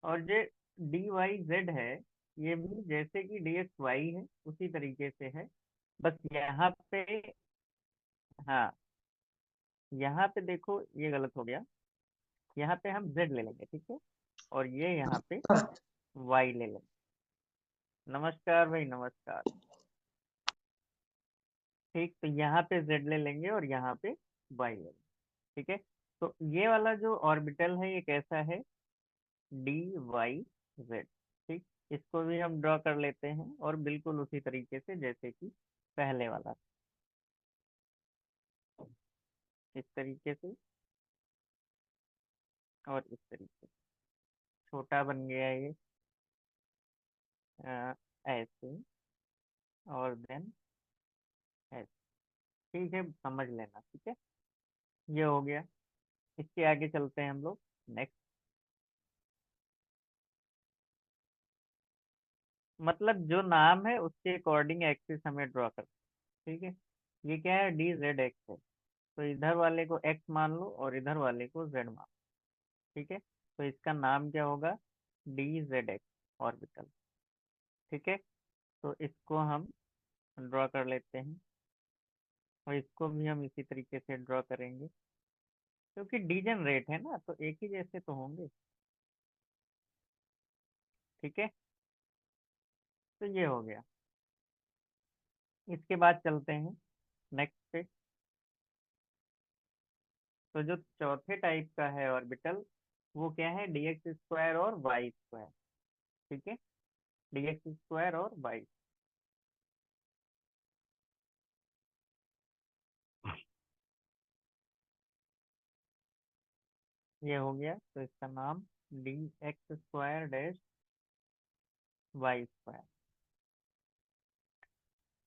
और जो D y Z है, ये भी जैसे कि डी एक्स वाई है उसी तरीके से है। बस यहाँ पे, हाँ, यहाँ पे देखो ये गलत हो गया। यहाँ पे हम जेड ले लेंगे, ठीक है, और ये यहाँ पे वाई ले लेंगे। नमस्कार भाई, नमस्कार। ठीक, तो यहाँ पे जेड ले लेंगे और यहाँ पे वाई ले लेंगे। ठीक है, तो ये वाला जो ऑर्बिटल है ये कैसा है, डी वाई जेड। ठीक, इसको भी हम ड्रॉ कर लेते हैं और बिल्कुल उसी तरीके से जैसे कि पहले वाला, इस तरीके से और इस तरीके से। छोटा बन गया ये, ऐसे, और देन ऐसे। ठीक है, समझ लेना, ठीक है, ये हो गया। इसके आगे चलते हैं हम लोग नेक्स्ट। मतलब जो नाम है उसके अकॉर्डिंग एक्सिस हमें ड्रॉ करना है, ठीक है। ये क्या है, डी जेड एक्स है, तो इधर वाले को एक्स मान लो और इधर वाले को जेड मान लो। ठीक है, तो इसका नाम क्या होगा, डी जेड एक्स ऑर्बिटल। ठीक है, तो इसको हम ड्रॉ कर लेते हैं और इसको भी हम इसी तरीके से ड्रॉ करेंगे, क्योंकि डीजेनरेट है ना तो एक ही जैसे तो होंगे। ठीक है, तो ये हो गया। इसके बाद चलते हैं नेक्स्ट पे। तो जो चौथे टाइप का है ऑर्बिटल, वो क्या है, डी एक्स स्क्वायर और वाई स्क्वायर। ठीक है, डी एक्स स्क्वायर और वाई। ये हो गया, तो इसका नाम d x square dash y square.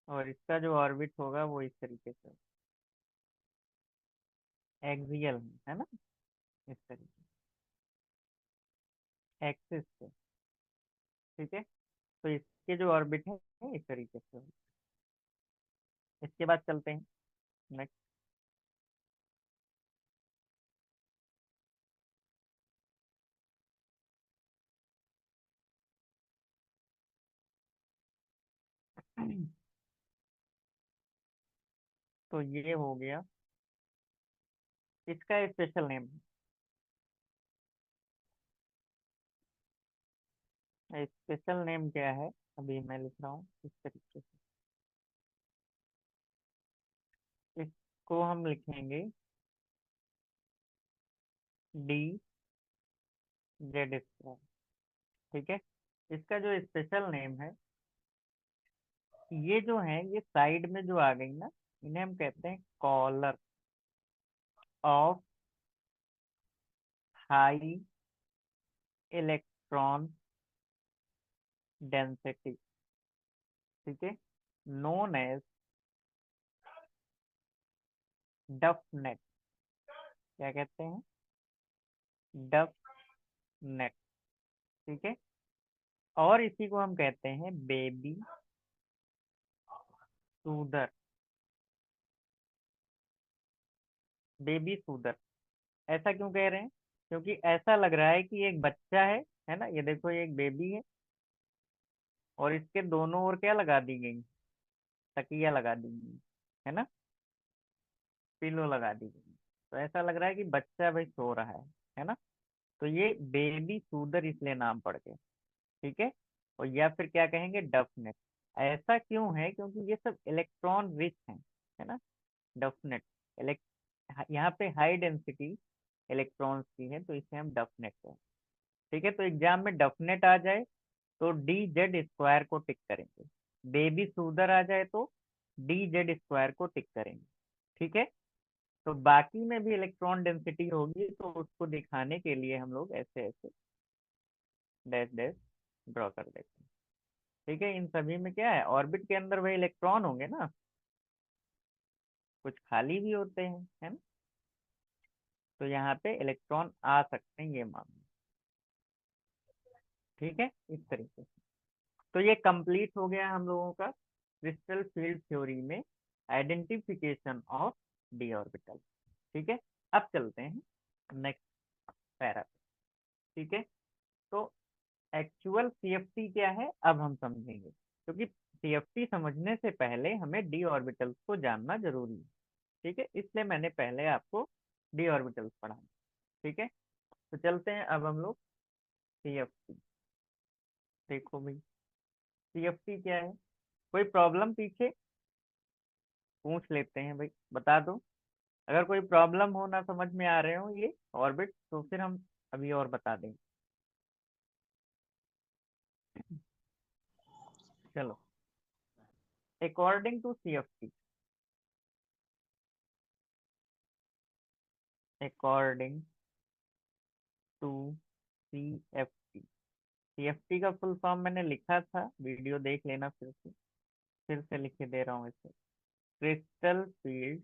और इसका जो ऑर्बिट होगा वो इस तरीके से, एक्सियल है ना, इस तरीके, एक्सिस पे। ठीक है, तो इसके जो ऑर्बिट है इस तरीके से होगा। इसके बाद चलते हैं नेक्स्ट। तो ये हो गया, इसका स्पेशल नेम, स्पेशल नेम क्या है, अभी मैं लिख रहा हूँ इस तरीके से। इसको हम लिखेंगे डी जेड स्क्वायर। ठीक है, इसका जो स्पेशल नेम है, ये जो है ये साइड में जो आ गई ना, इन्हें हम कहते हैं collar of high electron density. ठीक है, नोन एज डफ नेट। क्या कहते हैं, डफ नेट। ठीक है, और इसी को हम कहते हैं बेबी सूदर। बेबी सूदर, ऐसा क्यों कह रहे हैं, क्योंकि ऐसा लग रहा है कि एक बच्चा है ना, ये देखो ये एक बेबी है और इसके दोनों ओर क्या लगा दी गई, तकिया लगा दी गई, है ना, पिलो लगा दी गई। तो ऐसा लग रहा है कि बच्चा भाई सो रहा है ना। तो ये बेबी सूदर इसलिए नाम पड़ गया। ठीक है, और या फिर क्या कहेंगे, डफनेट। ऐसा क्यों है, क्योंकि ये सब इलेक्ट्रॉन रिच है ना, डफनेट। यहाँ पे हाई डेंसिटी इलेक्ट्रॉन्स की है, तो इसे हम डफनेट कहें। ठीक है, तो एग्जाम में डफनेट आ जाए तो डी जेड स्क्वायर को टिक करेंगे, बेबी सूदर आ जाए तो डी जेड स्क्वायर को टिक करेंगे। ठीक है, तो बाकी में भी इलेक्ट्रॉन डेंसिटी होगी तो उसको दिखाने के लिए हम लोग ऐसे ऐसे डैश डैश ड्रॉ कर देते हैं। ठीक है, इन सभी में क्या है, ऑर्बिट के अंदर वही इलेक्ट्रॉन होंगे ना, कुछ खाली भी होते हैं, है ना, तो यहाँ पे इलेक्ट्रॉन आ सकते हैं, ये मान लो। ठीक है, इस तरीके से। तो ये कंप्लीट हो गया हम लोगों का क्रिस्टल फील्ड थ्योरी में आइडेंटिफिकेशन ऑफ डी ऑर्बिटल। ठीक है, अब चलते हैं नेक्स्ट पैरा पे। ठीक है, तो एक्चुअल सीएफटी क्या है अब हम समझेंगे, क्योंकि सीएफटी समझने से पहले हमें डी ऑर्बिटल्स को जानना जरूरी है। ठीक है, इसलिए मैंने पहले आपको डी ऑर्बिटल्स पढ़ा। ठीक है, तो चलते हैं अब हम लोग सीएफटी। देखो भाई, सीएफटी क्या है, कोई प्रॉब्लम पीछे पूछ लेते हैं भाई, बता दो। अगर कोई प्रॉब्लम हो, ना समझ में आ रहे हो ये ऑर्बिट, तो फिर हम अभी और बता देंगे। चलो, according to CFT, according to CFT, CFT का फुल फॉर्म मैंने लिखा था, वीडियो देख लेना फिर से लिख के दे रहा हूँ इसे। Crystal field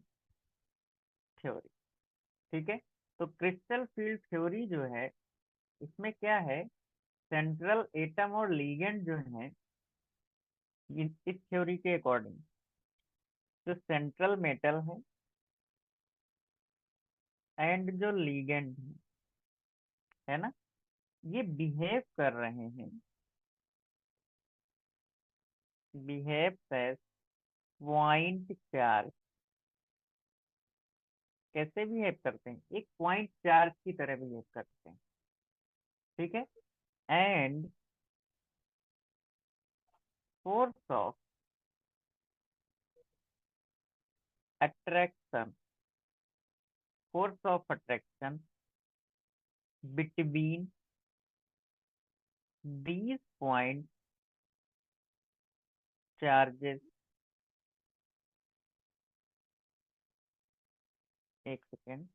theory. ठीक है, तो क्रिस्टल फील्ड थ्योरी जो है, इसमें क्या है, सेंट्रल एटम और लीगेंड जो है, इस थ्योरी के अकॉर्डिंग जो सेंट्रल मेटल है एंड जो लीगेंड है ना, ये बिहेव कर रहे हैं, बिहेव एज पॉइंट चार्ज। कैसे बिहेव करते हैं, एक पॉइंट चार्ज की तरह बिहेव करते हैं। ठीक है, and force of attraction, force of attraction between these point charges, एक second,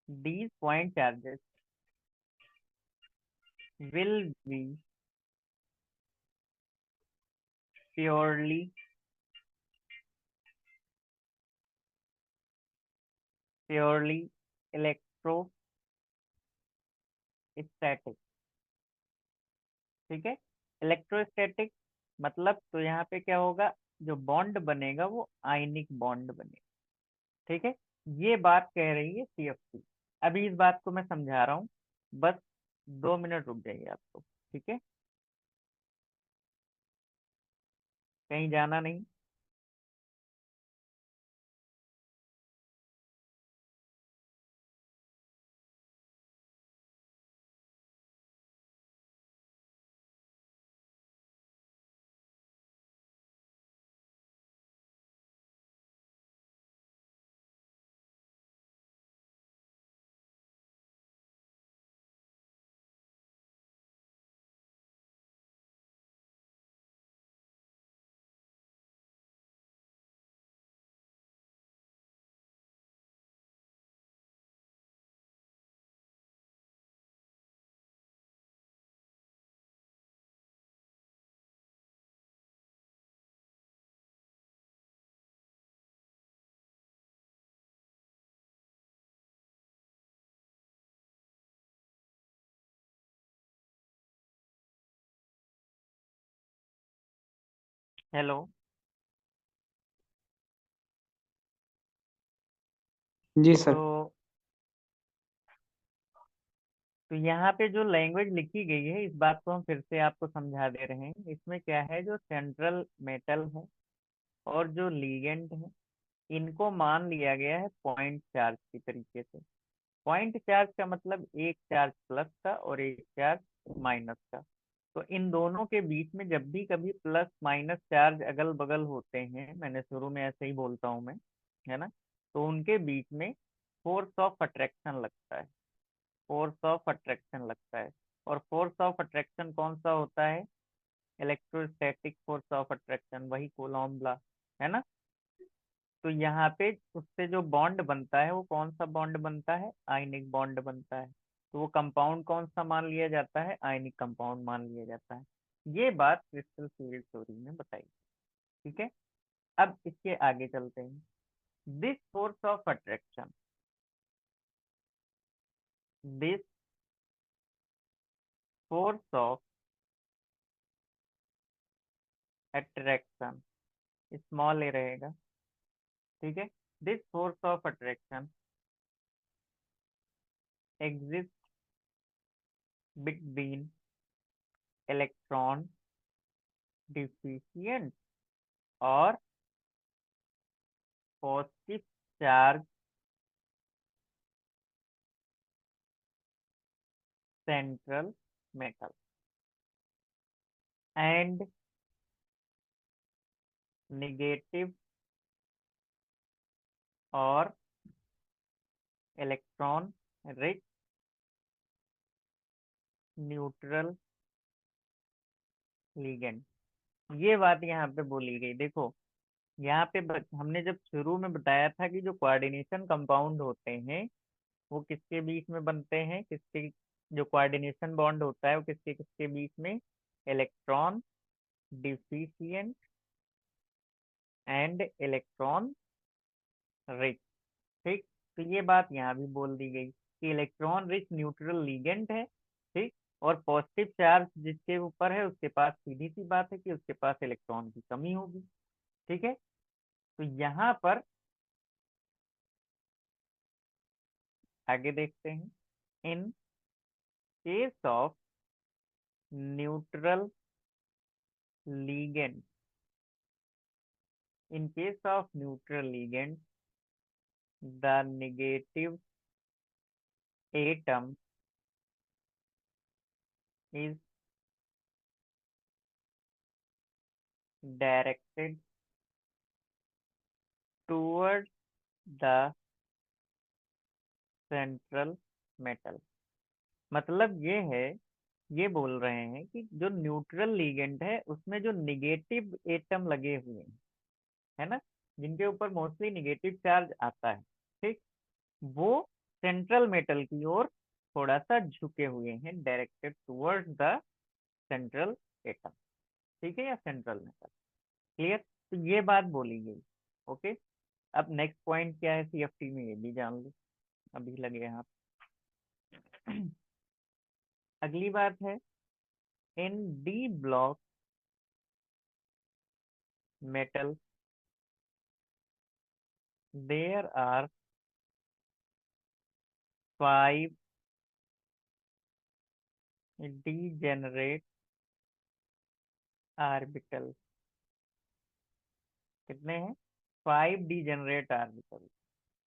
these point charges will be purely purely electrostatic। ठीक है, इलेक्ट्रोस्टैटिक मतलब, तो यहाँ पे क्या होगा, जो बॉन्ड बनेगा वो आयनिक बॉन्ड बनेगा। ठीक है, ये बात कह रही है सीएफटी। अभी इस बात को मैं समझा रहा हूँ, बस 2 मिनट रुक जाइए आपको। ठीक है, कहीं जाना नहीं। हेलो। जी तो सर। यहाँ पे जो लैंग्वेज लिखी गई है, इस बात को हम फिर से आपको समझा दे रहे हैं। इसमें क्या है, जो सेंट्रल मेटल है और जो लीगेंड है, इनको मान लिया गया है पॉइंट चार्ज की तरीके से। पॉइंट चार्ज का मतलब एक चार्ज प्लस का और एक चार्ज माइनस का। तो इन दोनों के बीच में जब भी कभी प्लस माइनस चार्ज अगल बगल होते हैं, मैंने शुरू में ऐसे ही बोलता हूँ मैं, है ना, तो उनके बीच में फोर्स ऑफ अट्रैक्शन लगता है, फोर्स ऑफ अट्रैक्शन लगता है। और फोर्स ऑफ अट्रैक्शन कौन सा होता है, इलेक्ट्रोस्टैटिक फोर्स ऑफ अट्रैक्शन, वही कूलॉम ला, है ना। तो यहाँ पे उससे जो बॉन्ड बनता है, वो कौन सा बॉन्ड बनता है, आयनिक बॉन्ड बनता है। तो वो कंपाउंड कौन सा मान लिया जाता है, आयनिक कंपाउंड मान लिया जाता है। ये बात क्रिस्टल फील्ड थ्योरी में बताई। ठीक है, अब इसके आगे चलते हैं। This force of attraction, this force of attraction, small A रहेगा। ठीक है, this force of attraction exist between electron deficient और positive charge central metal and negative और इलेक्ट्रॉन रिच न्यूट्रल लिगेंड। ये बात यहाँ पे बोली गई, देखो यहाँ पे हमने जब शुरू में बताया था कि जो कोऑर्डिनेशन कंपाउंड होते हैं वो किसके बीच में बनते हैं, किसके, जो कोऑर्डिनेशन बॉन्ड होता है वो किसके किसके बीच में, electron deficient and electron rich. ठीक, तो ये बात यहाँ भी बोल दी गई कि इलेक्ट्रॉन रिच न्यूट्रल लिगेंड है। ठीक, और पॉजिटिव चार्ज जिसके ऊपर है उसके पास सीधी सी बात है कि उसके पास इलेक्ट्रॉन की कमी होगी। ठीक है, तो यहाँ पर आगे देखते हैं। In case of neutral ligand, in case of neutral ligand, the negative atom is directed towards the central metal। मतलब ये है, ये बोल रहे हैं कि जो न्यूट्रल लीगेंड है उसमें जो निगेटिव एटम लगे हुए हैं, है ना, जिनके ऊपर मोस्टली निगेटिव चार्ज आता है, ठीक, वो सेंट्रल मेटल की ओर थोड़ा सा झुके हुए हैं, directed towards the central atom. ठीक है, या सेंट्रल मेटल। क्लियर, तो ये बात बोली गई। ओके, अब नेक्स्ट पॉइंट क्या है सीएफटी में, ये भी जान लो, अभी लगे यहाँ। अगली बात है, in D block metal there are 5 degenerate orbital. कितने हैं, 5 डीजेनरेट आर्बिटल,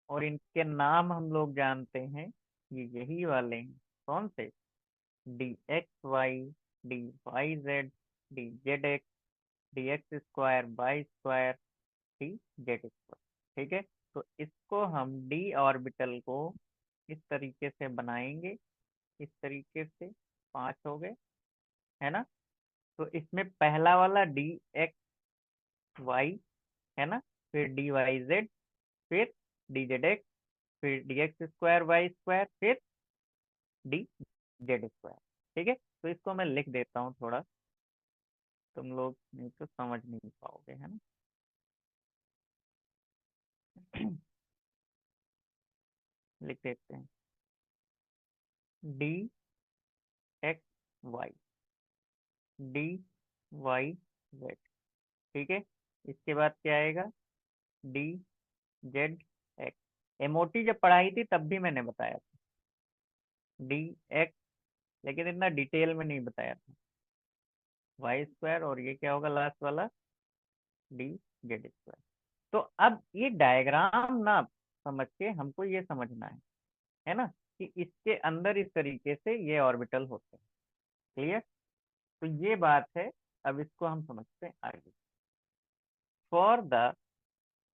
और इनके नाम हम लोग जानते हैं, ये यही वाले हैं। कौन से, d x y, d y z, d z x, d x square y square, d z square. ठीक है, तो इसको हम डी ऑर्बिटल को इस तरीके से बनाएंगे, इस तरीके से, 5 हो गए, है ना। तो इसमें पहला वाला डी एक्स वाई, है ना, फिर डी वाई जेड, फिर डी जेड एक्स, फिर d x square y square, फिर डी जेड स्क्वायर। ठीक है, तो इसको मैं लिख देता हूँ थोड़ा, तुम लोग नहीं तो समझ नहीं पाओगे, है ना। लिख देते हैं, d x y, d y z. ठीक है, इसके बाद क्या आएगा, डी जेड एक्स। एमओटी जब पढ़ाई थी तब भी मैंने बताया था, डी एक्स, लेकिन इतना डिटेल में नहीं बताया था, वाई स्क्वायर, और ये क्या होगा लास्ट वाला, डी जेड स्क्वायर। तो अब ये डायग्राम ना समझ के हमको ये समझना है ना, कि इसके अंदर इस तरीके से ये ऑर्बिटल होते हैं। क्लियर, तो ये बात है। अब इसको हम समझते हैं आगे। फॉर द,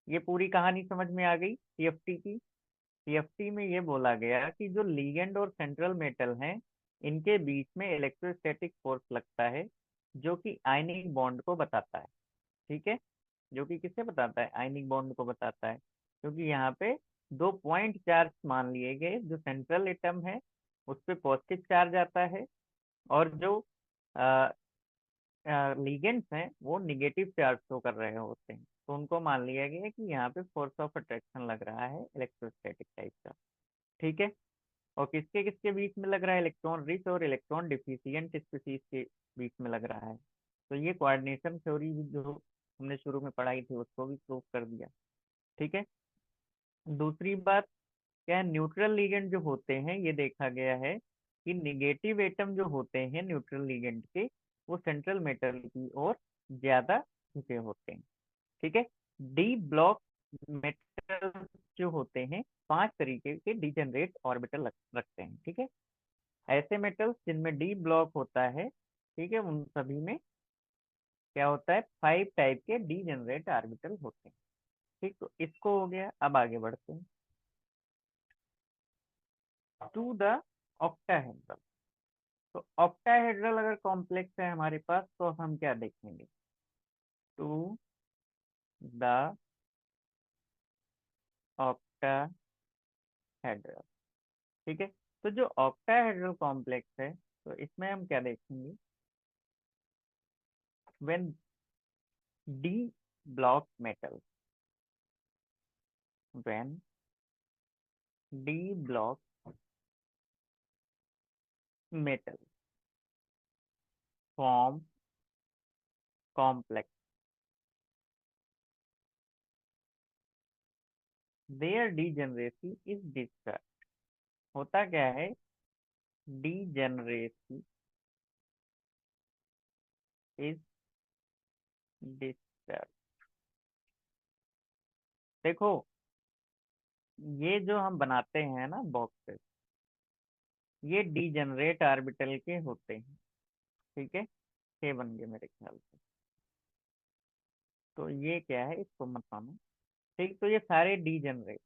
ये पूरी कहानी समझ में आ गई सीएफटी की। सीएफटी में ये बोला गया कि जो लीगेंड और सेंट्रल मेटल हैं, इनके बीच में इलेक्ट्रोस्टैटिक फोर्स लगता है, जो कि आयनिक बॉन्ड को बताता है। ठीक है, जो कि किससे बताता है, आयनिक बॉन्ड को बताता है, क्योंकि यहाँ पे 2 पॉइंट चार्ज मान लिए गए, जो सेंट्रल एटम है उस पे पॉजिटिव चार्ज आता है, और जो लिगेंड्स हैं वो निगेटिव चार्ज शो कर रहे होते हैं, तो उनको मान लिया गया है कि यहाँ पे फोर्स ऑफ अट्रैक्शन लग रहा है इलेक्ट्रोस्टैटिक टाइप का। ठीक है, और किसके किसके बीच में लग रहा है, इलेक्ट्रॉन रिच और इलेक्ट्रॉन डिफिशिएंट स्पीसीज के बीच में लग रहा है। तो ये कोऑर्डिनेशन थ्योरी जो हमने शुरू में पढ़ाई थी उसको भी प्रूव कर दिया। ठीक है, दूसरी बात क्या है, न्यूट्रल लिगेंड जो होते हैं ये देखा गया है कि निगेटिव एटम जो होते हैं न्यूट्रल लिगेंड के, वो सेंट्रल मेटल की ओर ज्यादा झुके होते हैं। ठीक है। डी ब्लॉक मेटल जो होते हैं 5 तरीके के डिजेनरेट ऑर्बिटल रखते हैं। ठीक है। ऐसे मेटल्स जिनमें डी ब्लॉक होता है, ठीक है, उन सभी में क्या होता है, 5 टाइप के डीजेनरेट ऑर्बिटल होते हैं। ठीक, तो इसको हो गया। अब आगे बढ़ते हैं टू द ऑक्टाहेड्रल। तो ऑक्टाहेड्रल अगर कॉम्प्लेक्स है हमारे पास तो हम क्या देखेंगे, टू द ऑक्टाहेड्रल। ठीक है। तो जो ऑक्टाहेड्रल कॉम्प्लेक्स है, तो इसमें हम क्या देखेंगे, when d block metal, when d block metal form complex, their degeneracy is disturb. होता क्या है, डीजेनरेसी इज डिस्टर्ब। देखो, ये जो हम बनाते हैं ना बॉक्सेस, ये डीजेनरेट ऑर्बिटल के होते हैं। ठीक है, 6 बन गए मेरे ख्याल से। तो ये क्या है, इसको मत मानो। ठीक, तो ये सारे डीजेनरेट,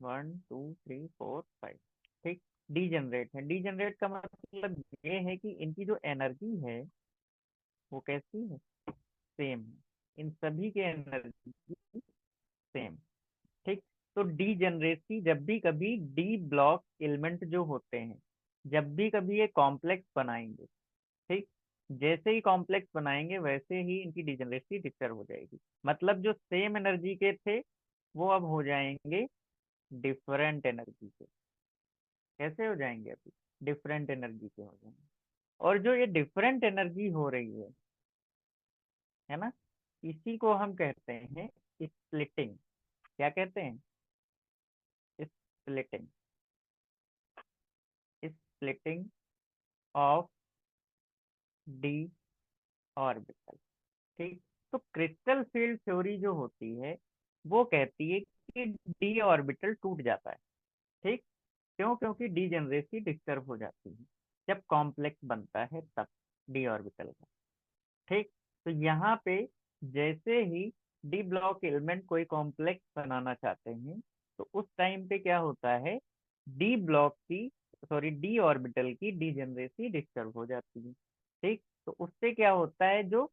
1 2 3 4 5, ठीक, डीजेनरेट है। डीजेनरेट का मतलब ये है कि इनकी जो एनर्जी है वो कैसी है, सेम है। इन सभी के एनर्जी सेम। ठीक। तो डीजेनरेसी, जब भी कभी डी ब्लॉक एलिमेंट जो होते हैं, जब भी कभी ये कॉम्प्लेक्स बनाएंगे, ठीक, जैसे ही कॉम्प्लेक्स बनाएंगे वैसे ही इनकी डिजेनरेसी डिस्टर्ब हो जाएगी। मतलब जो सेम एनर्जी के थे वो अब हो जाएंगे डिफरेंट एनर्जी के। कैसे हो जाएंगे, अभी डिफरेंट एनर्जी के हो जाएंगे। और जो ये डिफरेंट एनर्जी हो रही है ना, इसी को हम कहते हैं स्प्लिटिंग। क्या कहते हैं, splitting, splitting of D orbital. ठीक। तो क्रिस्टल फील्ड थ्योरी जो होती है वो कहती है कि डी ऑर्बिटल टूट जाता है। ठीक। क्यों, क्योंकि डीजेनरेसी डिस्टर्ब हो जाती है जब कॉम्प्लेक्स बनता है तब डी ऑर्बिटल का। ठीक। तो यहाँ पे जैसे ही डी ब्लॉक एलिमेंट कोई कॉम्प्लेक्स बनाना चाहते हैं, तो उस टाइम पे क्या होता है, डी ब्लॉक की, सॉरी, डी ऑर्बिटल की डीजेनरेसी डिस्टर्ब हो जाती है। ठीक। तो उससे क्या होता है, जो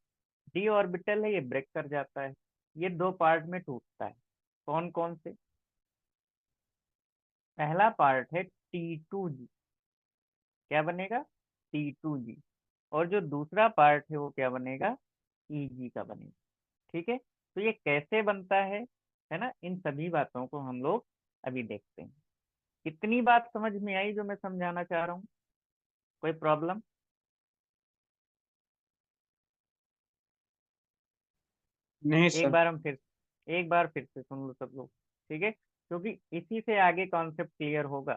डी ऑर्बिटल है ये ब्रेक कर जाता है, ये 2 पार्ट में टूटता है। कौन कौन से, पहला पार्ट है T2G। क्या बनेगा, T2G। और जो दूसरा पार्ट है वो क्या बनेगा, EG का बनेगा। ठीक है। तो ये कैसे बनता है ना, इन सभी बातों को हम लोग अभी देखते हैं। कितनी बात समझ में आई जो मैं समझाना चाह रहा हूँ, कोई प्रॉब्लम? नहीं एक सर। बार हम फिर एक बार फिर से सुन लो सब लोग। ठीक है, क्योंकि इसी से आगे कॉन्सेप्ट क्लियर होगा।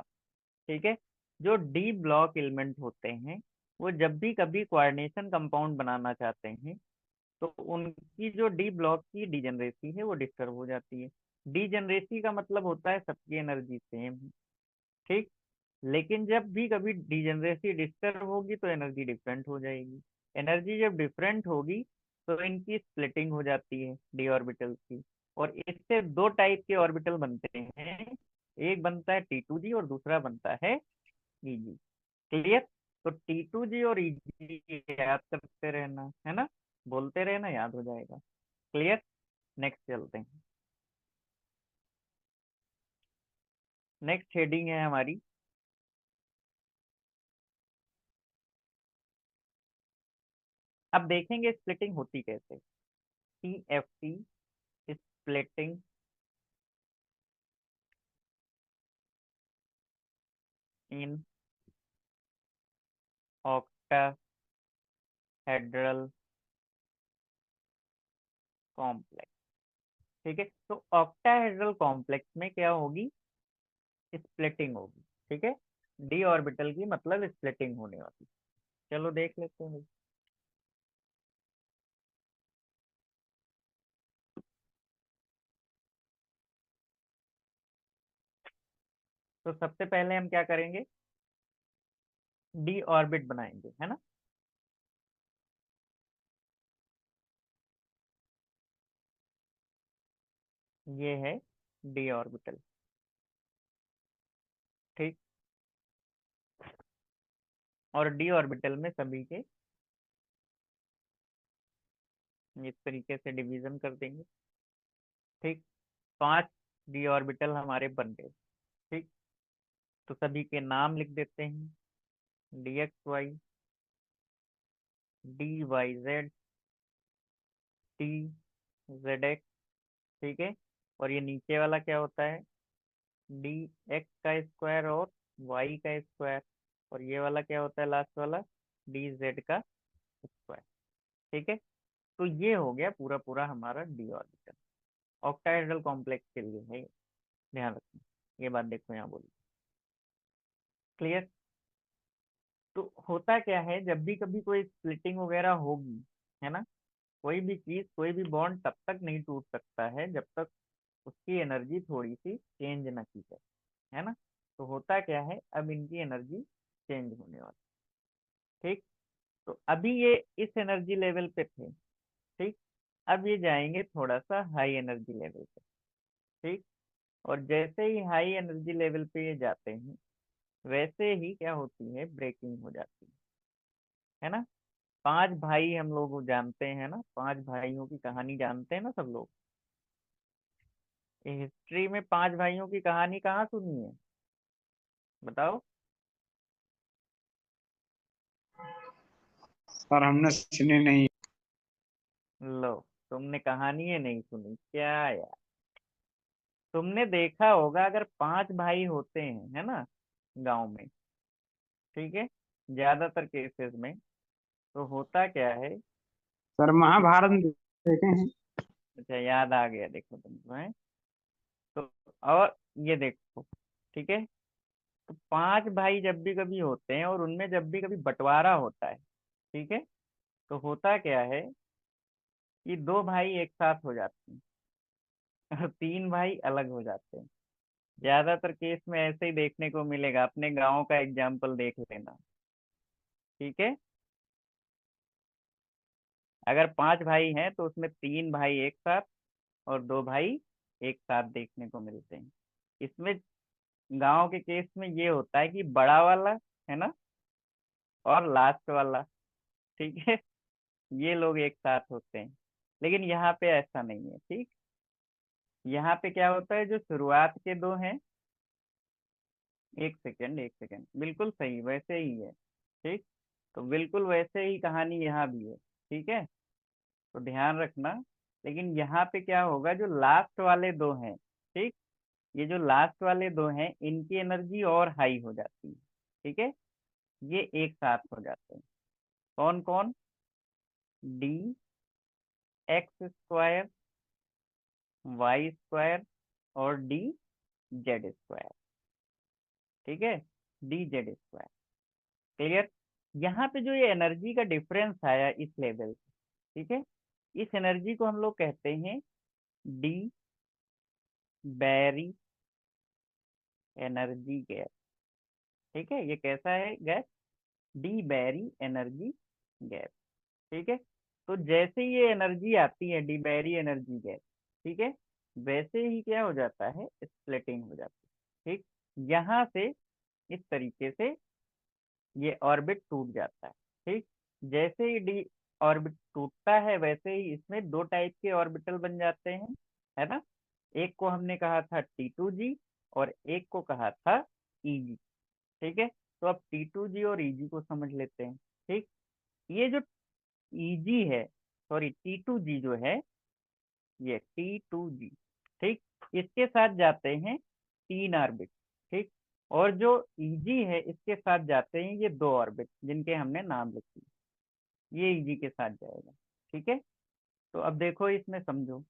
ठीक है। जो डी ब्लॉक एलिमेंट होते हैं, वो जब भी कभी कोऑर्डिनेशन कंपाउंड बनाना चाहते हैं, तो उनकी जो डी ब्लॉक की डीजेनरेसी है वो डिस्टर्ब हो जाती है। डीजेनरेसी का मतलब होता है सबकी एनर्जी सेम। ठीक। लेकिन जब भी कभी डीजेनरेसी डिस्टर्ब होगी तो एनर्जी डिफरेंट हो जाएगी। एनर्जी जब डिफरेंट होगी तो इनकी स्प्लिटिंग हो जाती है डी ऑर्बिटल्स की। और इससे 2 टाइप के ऑर्बिटल बनते हैं, एक बनता है T2G और दूसरा बनता है EG। क्लियर? तो T2G और EG याद करते रहना है ना, बोलते रहना, याद हो जाएगा। क्लियर? नेक्स्ट चलते हैं। नेक्स्ट हेडिंग है हमारी, अब देखेंगे स्प्लिटिंग होती कैसे। CFT, splitting in octahedral complex. ठीक है। तो ऑक्टाहेड्रल कॉम्प्लेक्स में क्या होगी, स्प्लिटिंग होगी। ठीक है। डी ऑर्बिटल की मतलब स्प्लिटिंग होने वाली। चलो देख लेते हैं। तो सबसे पहले हम क्या करेंगे, डी ऑर्बिट बनाएंगे, है ना। ये है डी ऑर्बिटल। ठीक। और डी ऑर्बिटल में सभी के इस तरीके से डिवीजन कर देंगे। ठीक। 5 डी ऑर्बिटल हमारे बन गए। ठीक। तो सभी के नाम लिख देते हैं, d x y, d y z, d z x. ठीक है। और ये नीचे वाला क्या होता है, डी एक्स का स्क्वायर और वाई का स्क्वायर। और ये वाला क्या होता है लास्ट वाला, डी जेड का स्क्वायर। ठीक है। तो ये हो गया पूरा पूरा हमारा डी ऑर्बिटल। ऑक्टाहेड्रल कॉम्प्लेक्स के लिए है ये, ध्यान रखना। ये बात देखो यहाँ बोली। क्लियर। तो होता क्या है, जब भी कभी कोई स्प्लिटिंग वगैरह होगी, है ना, कोई भी चीज कोई भी बॉन्ड तब तक नहीं टूट सकता है जब तक उसकी एनर्जी थोड़ी सी चेंज ना की जाए, है ना। तो होता क्या है, अब इनकी एनर्जी चेंज होने वाली। ठीक। तो अभी ये इस एनर्जी लेवल पे थे। ठीक। अब ये जाएंगे थोड़ा सा हाई एनर्जी लेवल पे। ठीक। और जैसे ही हाई एनर्जी लेवल पे ये जाते हैं, वैसे ही क्या होती है, ब्रेकिंग हो जाती है ना। 5 भाई हम लोग जानते हैं ना, 5 भाइयों की कहानी जानते हैं ना सब लोग। ये हिस्ट्री में 5 भाइयों की कहानी कहाँ सुनी है, बताओ। सर हमने सुनी नहीं। लो, तुमने कहानी ही नहीं सुनी क्या यार। तुमने देखा होगा अगर 5 भाई होते हैं, है ना, गांव में। ठीक है। ज्यादातर केसेस में तो होता क्या है। सर महाभारत देखे हैं। अच्छा, याद आ गया देखो तुमको, है। तो और ये देखो। ठीक है। तो 5 भाई जब भी कभी होते हैं और उनमें जब भी कभी बंटवारा होता है, ठीक है, तो होता क्या है कि 2 भाई एक साथ हो जाते हैं और 3 भाई अलग हो जाते हैं। ज्यादातर केस में ऐसे ही देखने को मिलेगा, अपने गांव का एग्जाम्पल देख लेना। ठीक है। अगर 5 भाई हैं तो उसमें 3 भाई एक साथ और 2 भाई एक साथ देखने को मिलते हैं। इसमें गांव के केस में ये होता है कि बड़ा वाला, है ना, और लास्ट वाला, ठीक है, ये लोग एक साथ होते हैं। लेकिन यहाँ पे ऐसा नहीं है। ठीक। यहाँ पे क्या होता है, जो शुरुआत के 2 हैं, एक सेकेंड एक सेकेंड, बिल्कुल सही वैसे ही है। ठीक। तो बिल्कुल वैसे ही कहानी यहाँ भी है। ठीक है। तो ध्यान रखना। लेकिन यहाँ पे क्या होगा, जो लास्ट वाले 2 हैं, ठीक, ये जो लास्ट वाले 2 हैं इनकी एनर्जी और हाई हो जाती है। ठीक है। ये एक साथ हो जाते हैं। कौन कौन, d x square, y square और डी जेड स्क्वायर। ठीक है। D z square. क्लियर। यहाँ पे जो ये एनर्जी का डिफरेंस आया इस लेवल पे, ठीक है, इस एनर्जी को हम लोग कहते हैं डी बैरी एनर्जी गैप। ठीक है। ये कैसा है गैप, डी बैरी एनर्जी गैप। ठीक है। तो जैसे ही ये एनर्जी आती है, डी बैरी एनर्जी गैप, ठीक है, वैसे ही क्या हो जाता है, स्प्लिटिंग हो जाती है। ठीक। यहाँ से इस तरीके से ये ऑर्बिट टूट जाता है। ठीक। जैसे ही डी ऑर्बिट टूटता है, वैसे ही इसमें 2 टाइप के ऑर्बिटल बन जाते हैं, है ना। एक को हमने कहा था T2G और एक को कहा था EG। ठीक है। तो अब T2G और EG को समझ लेते हैं। ठीक। ये जो EG है, सॉरी T2G जो है, ये T2G, ठीक, इसके साथ जाते हैं 3 ऑर्बिट। ठीक। और जो EG है इसके साथ जाते हैं ये 2 ऑर्बिट जिनके हमने नाम लिखे, ये EG के साथ जाएगा। ठीक है। तो अब देखो इसमें समझो,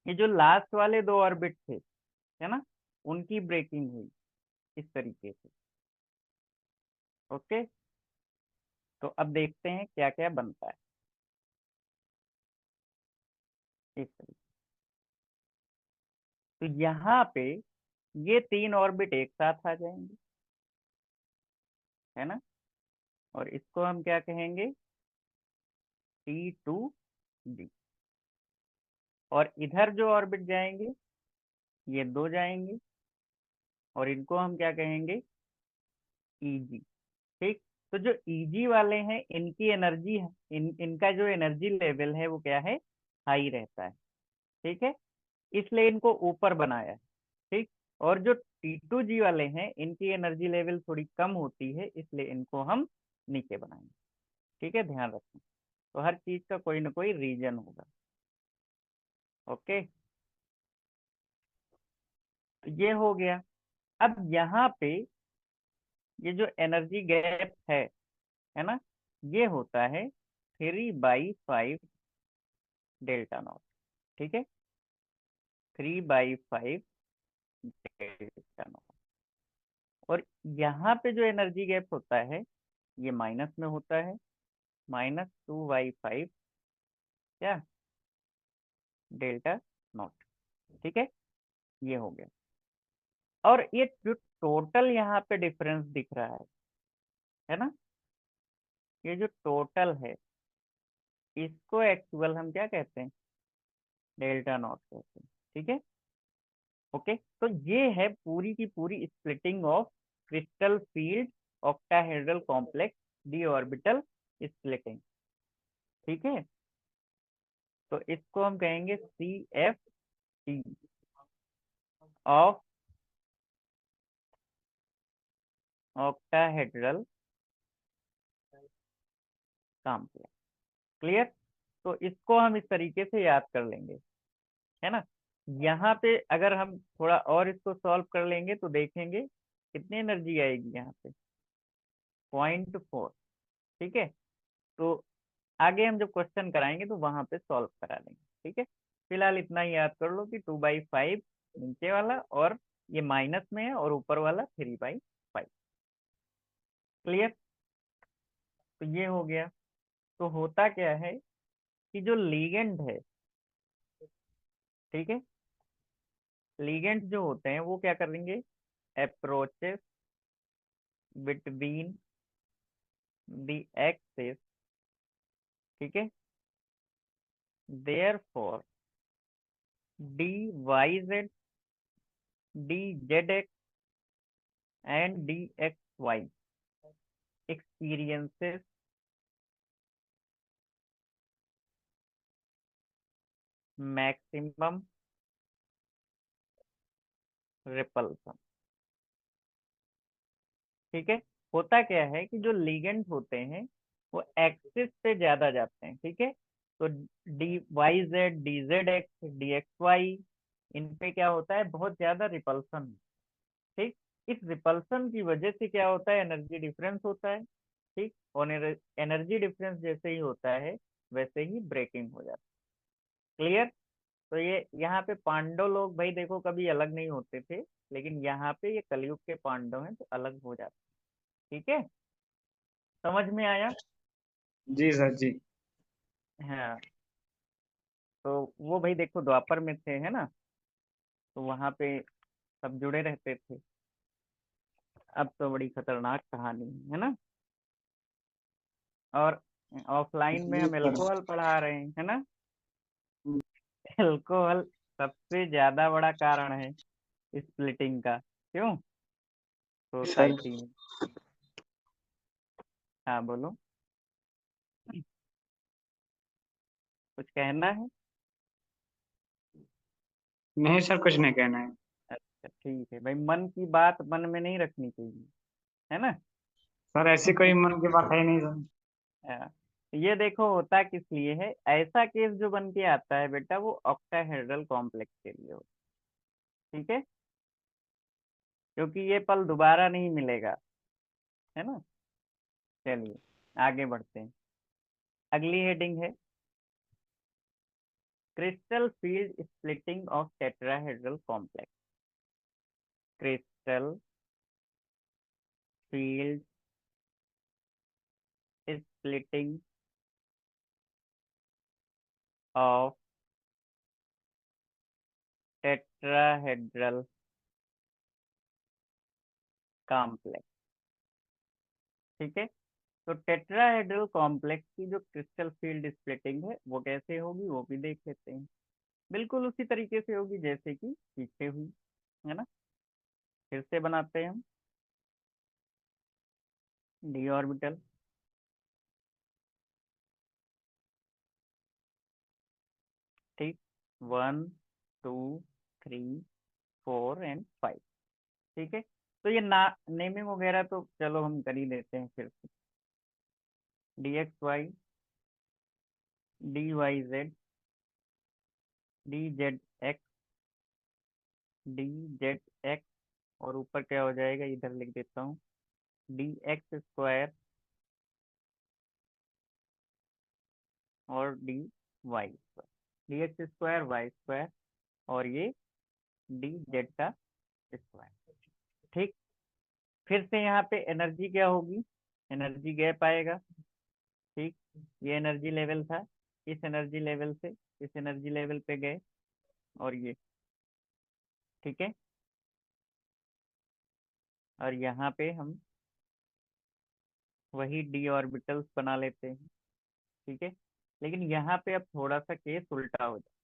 ये जो लास्ट वाले 2 ऑर्बिट थे, है ना, उनकी ब्रेकिंग हुई इस तरीके से। ओके, तो अब देखते हैं क्या क्या बनता है इस तरीके। तो यहाँ पे ये तीन ऑर्बिट एक साथ आ जाएंगे, है ना, और इसको हम क्या कहेंगे, T2d। और इधर जो ऑर्बिट जाएंगे ये दो जाएंगे, और इनको हम क्या कहेंगे, Eg। ठीक, तो जो Eg वाले हैं इनकी एनर्जी, इनका जो एनर्जी लेवल है वो क्या है, हाई रहता है। ठीक है, इसलिए इनको ऊपर बनाया है। ठीक, और जो T2g वाले हैं इनकी एनर्जी लेवल थोड़ी कम होती है, इसलिए इनको हम नीचे बनाएंगे। ठीक है, ध्यान रखना, तो हर चीज का कोई ना कोई रीजन होगा। ओके, तो ये हो गया। अब यहाँ पे ये जो एनर्जी गैप है ना, ये होता है 3/5 डेल्टा नॉट। ठीक है, 3/5 डेल्टा नॉट। और यहाँ पे जो एनर्जी गैप होता है ये माइनस में होता है, -2/5 क्या, डेल्टा नॉट। ठीक है, ये हो गया। और ये जो टोटल यहाँ पे डिफरेंस दिख रहा है ना, ये जो टोटल है इसको एक्चुअल हम क्या कहते हैं, डेल्टा नॉट कहते हैं। ठीक है, ओके, तो ये है पूरी की पूरी splitting of crystal field octahedral complex D orbital splitting. ठीक है, तो इसको हम कहेंगे CFT of octahedral complex. Clear, तो इसको हम इस तरीके से याद कर लेंगे, है ना। यहाँ पे अगर हम थोड़ा और इसको सॉल्व कर लेंगे तो देखेंगे कितनी एनर्जी आएगी यहाँ पे, 0.4। ठीक है, तो आगे हम जब क्वेश्चन कराएंगे तो वहां पे सॉल्व करा लेंगे। ठीक है, फिलहाल इतना ही याद कर लो कि 2/5 नीचे वाला, और ये माइनस में है, और ऊपर वाला 3/5। क्लियर, तो ये हो गया। तो होता क्या है कि जो लीगेंड है, ठीक है, लीगेंड जो होते हैं वो क्या करेंगे, अप्रोचेस बिटवीन द एक्सिस। ठीक है, there for DYZ, DZX and DXY experiences maximum repulsion। ठीक है, होता क्या है कि जो लिगेंड होते हैं वो एक्सिस पे ज्यादा जाते हैं। ठीक है, तो DYZ, DZX, DXY, इन पे क्या होता है, बहुत ज्यादा रिपल्सन। ठीक, इस रिपल्सन की वजह से क्या होता है, एनर्जी डिफरेंस होता है। ठीक, और एनर्जी डिफरेंस जैसे ही होता है वैसे ही ब्रेकिंग हो जाती है। क्लियर, तो ये यहाँ पे पांडव लोग भाई देखो कभी अलग नहीं होते थे, लेकिन यहाँ पे ये कलयुग के पांडव हैं तो अलग हो जाते हैं। ठीक है, समझ में आया। जी सर जी। हाँ, तो वो भाई देखो द्वापर में थे, है ना, तो वहां पे सब जुड़े रहते थे। अब तो बड़ी खतरनाक कहानी है ना। और ऑफलाइन में जी हम सर। एल्कोहल पढ़ा रहे हैं, है ना। एल्कोहल सबसे ज्यादा बड़ा कारण है स्प्लिटिंग का, क्यों, सर सोसाइटी में। हाँ बोलो, कुछ कहना है। नहीं सर, कुछ नहीं कहना है। अच्छा ठीक है भाई, मन की बात मन में नहीं रखनी चाहिए, है ना। सर ऐसी कोई मन की बात है नहीं सर। हाँ, ये देखो होता किस लिए है, ऐसा केस जो बन के आता है बेटा वो ऑक्टाहेड्रल कॉम्प्लेक्स के लिए होता है। ठीक है, क्योंकि ये पल दोबारा नहीं मिलेगा, है ना। चलिए आगे बढ़ते हैं, अगली हेडिंग है crystal field splitting of tetrahedral complex. Crystal field splitting of tetrahedral complex। ठीक है, तो टेट्राहेड्रल कॉम्प्लेक्स की जो क्रिस्टल फील्ड स्प्लिटिंग है वो कैसे होगी वो भी देख लेते हैं। बिल्कुल उसी तरीके से होगी जैसे कि पीछे हुई, है ना। फिर से बनाते हैं हम डी ऑर्बिटल। ठीक, 1 2 3 4 एंड 5। ठीक है, तो ये ना नेमिंग वगैरह तो चलो हम कर ही देते हैं फिर से। D x y, d y z, d z x, d z x, और ऊपर क्या हो जाएगा इधर लिख देता हूँ, डी एक्स स्क्वायर और d y square, d x square y square, और ये डी जेड का स्क्वायर। ठीक, फिर से यहाँ पे एनर्जी क्या होगी, एनर्जी गैप आएगा। ठीक, ये एनर्जी लेवल था, इस एनर्जी लेवल से इस एनर्जी लेवल पे गए, और ये ठीक है, और यहाँ पे हम वही डी ऑर्बिटल्स बना लेते हैं। ठीक है, लेकिन यहाँ पे अब थोड़ा सा केस उल्टा हो जाए।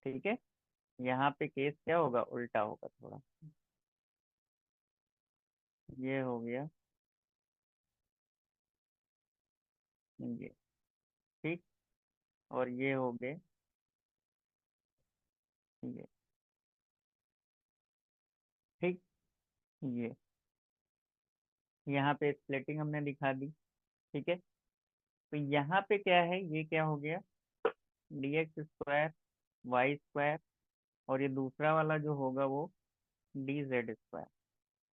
ठीक है, यहाँ पे केस क्या होगा, उल्टा होगा थोड़ा। ये हो गया ये। ठीक, और ये हो गए ये। ठीक, ये यहाँ पे स्प्लिटिंग हमने दिखा दी। ठीक है, तो यहाँ पे क्या है, ये क्या हो गया, d x square y square, और ये दूसरा वाला जो होगा वो डी जेड स्क्वायर।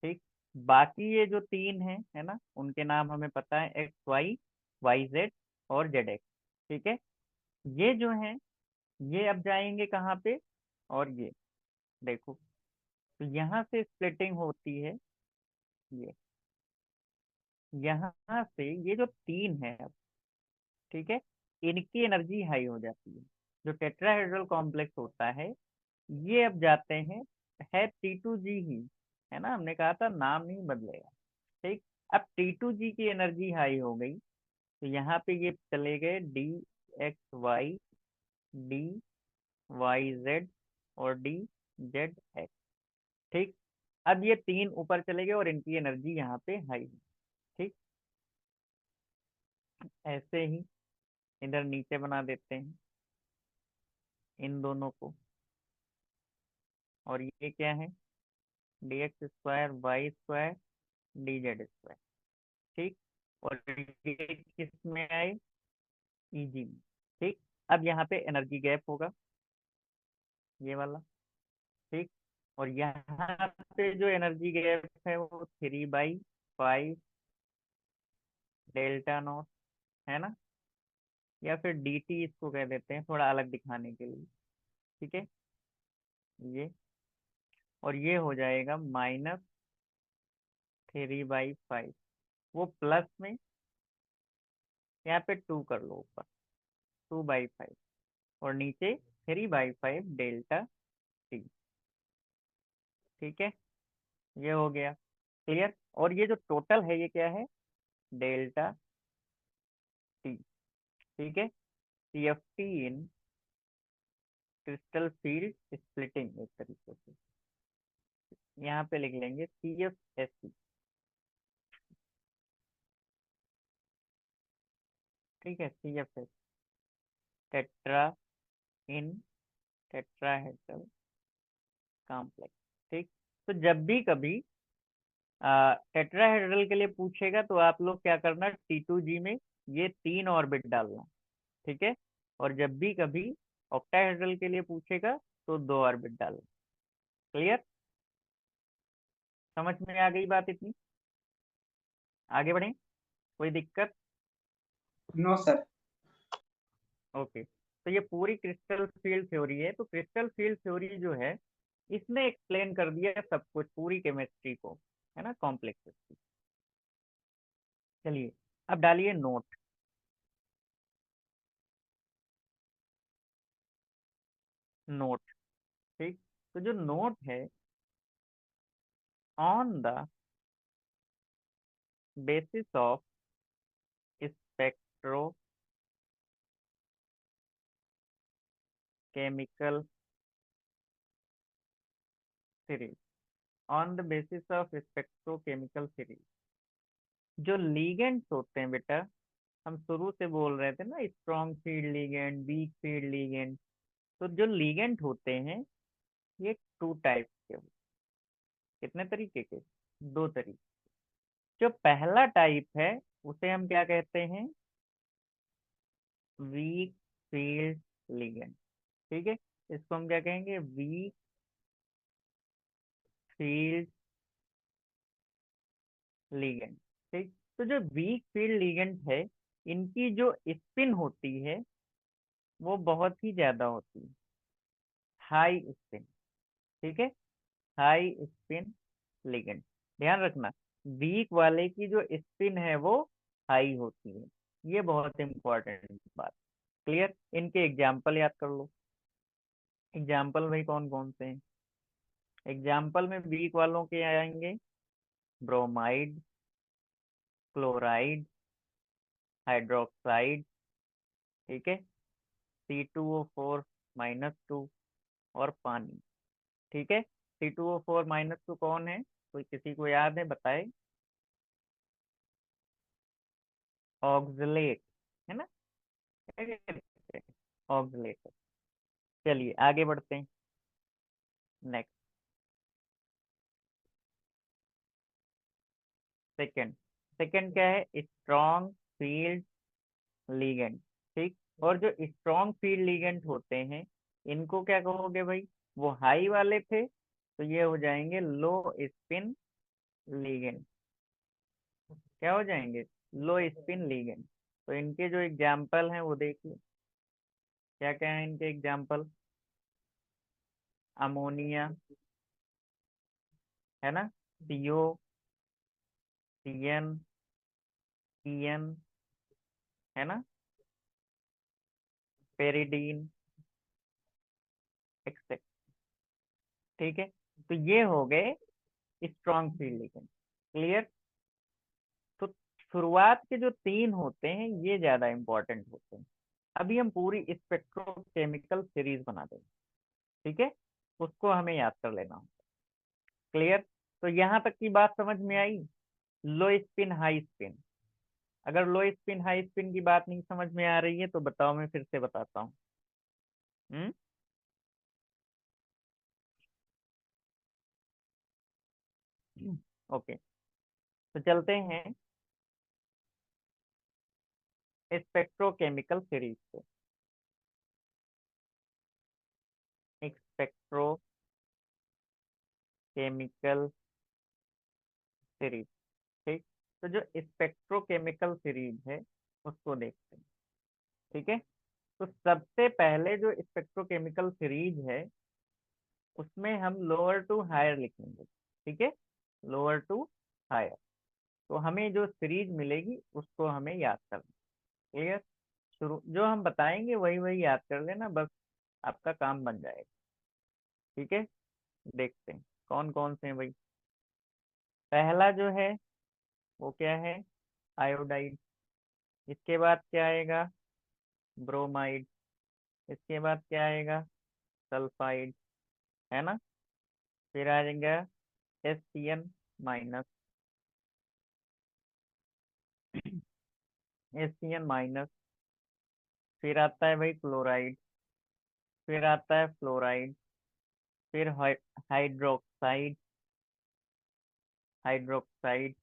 ठीक, बाकी ये जो तीन है ना, उनके नाम हमें पता है, एक्स वाई, वाई जेड और जेड एक्स। ठीक है, ये जो है ये अब जाएंगे कहाँ पे, और ये देखो, तो यहाँ से स्प्लिटिंग होती है ये, यहाँ से ये जो तीन है अब, ठीक है, इनकी एनर्जी हाई हो जाती है। जो टेट्राहेड्रल कॉम्प्लेक्स होता है ये अब जाते हैं, है T2G ही, है ना, हमने कहा था नाम नहीं बदलेगा। ठीक, अब T2G की एनर्जी हाई हो गई, तो यहाँ पे ये चले गए d x y, d y z और डी जेड एक्स। ठीक, अब ये तीन ऊपर चले गए और इनकी एनर्जी यहाँ पे हाई है। ठीक, ऐसे ही इधर नीचे बना देते हैं इन दोनों को, और ये क्या है, d x square y square d z square. ठीक, और ये किस में आए, इजी में। ठीक, अब यहाँ पे एनर्जी गैप होगा ये वाला। ठीक, और यहाँ पे जो एनर्जी गैप है वो 3/5 डेल्टा नॉट, है ना, या फिर डी टी इसको कह देते हैं थोड़ा अलग दिखाने के लिए। ठीक है, ये, और ये हो जाएगा -3/5, वो प्लस में यहाँ पे 2 कर लो ऊपर, 2/5, और नीचे 3/5 डेल्टा टी। ठीक है, ये हो गया क्लियर, और ये जो टोटल है ये क्या है, डेल्टा टी। ठीक है, सी एफ टी इन क्रिस्टल फील्ड स्प्लिटिंग एक तरीके से, यहाँ पे लिख लेंगे सी एफ एस सी। ठीक है, C F S, tetra in tetrahedral complex. ठीक, तो जब भी कभी टेट्राहेड्रल के लिए पूछेगा तो आप लोग क्या करना, T2G में ये तीन ऑर्बिट डालना। ठीक है, और जब भी कभी ऑक्टाहेड्रल के लिए पूछेगा तो दो ऑर्बिट डालना। क्लियर, समझ में आ गई बात इतनी, आगे बढ़े, कोई दिक्कत। No sir. ओके, तो ये पूरी क्रिस्टल फील्ड थ्योरी है, तो क्रिस्टल फील्ड थ्योरी जो है इसने एक्सप्लेन कर दिया सब कुछ, पूरी केमिस्ट्री को, है ना, कॉम्प्लेक्स। चलिए, अब डालिए नोट। नोट। ठीक। तो जो नोट है, on the basis of spectrochemical series. On the basis of spectrochemical series, जो लीगेंड्स होते हैं बेटा, हम शुरू से बोल रहे थे ना, strong field ligand, weak field ligand. तो जो लीगेंड होते हैं, ये टू टाइप के होते हैं। कितने तरीके के? दो तरीके। जो पहला टाइप है, उसे हम क्या कहते हैं? Weak field ligand. ठीक है, इसको हम क्या कहेंगे? Weak field ligand. ठीक। तो जो वीक फील्ड लीगेंड है, इनकी जो स्पिन होती है, वो बहुत ही ज्यादा होती है, हाई स्पिन। ठीक है, हाई स्पिन लिगेंड। ध्यान रखना, वीक वाले की जो स्पिन है वो हाई होती है। ये बहुत इंपॉर्टेंट बात। क्लियर? इनके एग्जाम्पल याद कर लो। एग्जाम्पल भाई कौन कौन से हैं? एग्जाम्पल में वीक वालों के आएंगे, ब्रोमाइड, क्लोराइड, हाइड्रोक्साइड। ठीक है, C2O4-2 और पानी। ठीक है, C2O4-2 कौन है? कोई किसी को याद है? बताए। ऑक्सलेट, है ना? ऑक्सलेट। चलिए आगे बढ़ते हैं। Next, second. सेकंड क्या है? Strong field ligand. ठीक। और जो स्ट्रॉन्ग फील्ड लीगेंड होते हैं, इनको क्या कहोगे भाई? वो हाई वाले थे, तो ये हो जाएंगे लो स्पिन लीगेंड। क्या हो जाएंगे? लो स्पिन लीगेंड। तो इनके जो एग्जाम्पल हैं वो देखिए, क्या क्या है इनके एग्जाम्पल? अमोनिया, है ना? CO, CN, EN, है ना? Pyridine, etcetera. ठीक है, तो ये हो गए स्ट्रॉन्ग फील्ड लिगेंड। क्लियर? तो शुरुआत के जो तीन होते हैं, ये ज्यादा इंपॉर्टेंट होते हैं। अभी हम पूरी स्पेक्ट्रोकेमिकल सीरीज बना देंगे। ठीक है, उसको हमें याद कर लेना होगा। क्लियर? तो यहाँ तक की बात समझ में आई? Low spin high spin. अगर लो स्पिन हाई स्पिन की बात नहीं समझ में आ रही है तो बताओ, मैं फिर से बताता हूँ। हम्म। ओके, तो चलते हैं स्पेक्ट्रोकेमिकल सीरीज पे। Spectrochemical series. ठीक। तो जो स्पेक्ट्रोकेमिकल सीरीज है, उसको देखते हैं। ठीक है, तो सबसे पहले जो स्पेक्ट्रोकेमिकल सीरीज है, उसमें हम लोअर टू हायर लिखेंगे। ठीक है, लोअर टू हायर। तो हमें जो सीरीज मिलेगी उसको हमें याद करना। क्लियर? शुरू जो हम बताएंगे वही वही याद कर लेना बस, आपका काम बन जाएगा। ठीक है, देखते हैं कौन कौन से हैं भाई। पहला जो है वो क्या है? आयोडाइड। इसके बाद क्या आएगा? ब्रोमाइड। इसके बाद क्या आएगा? सल्फाइड, है ना? फिर आ जाएगा SCN-। SCN-। फिर आता है भाई क्लोराइड। फिर आता है फ्लोराइड। फिर हाइड्रोक्साइड। हाइड्रोक्साइड।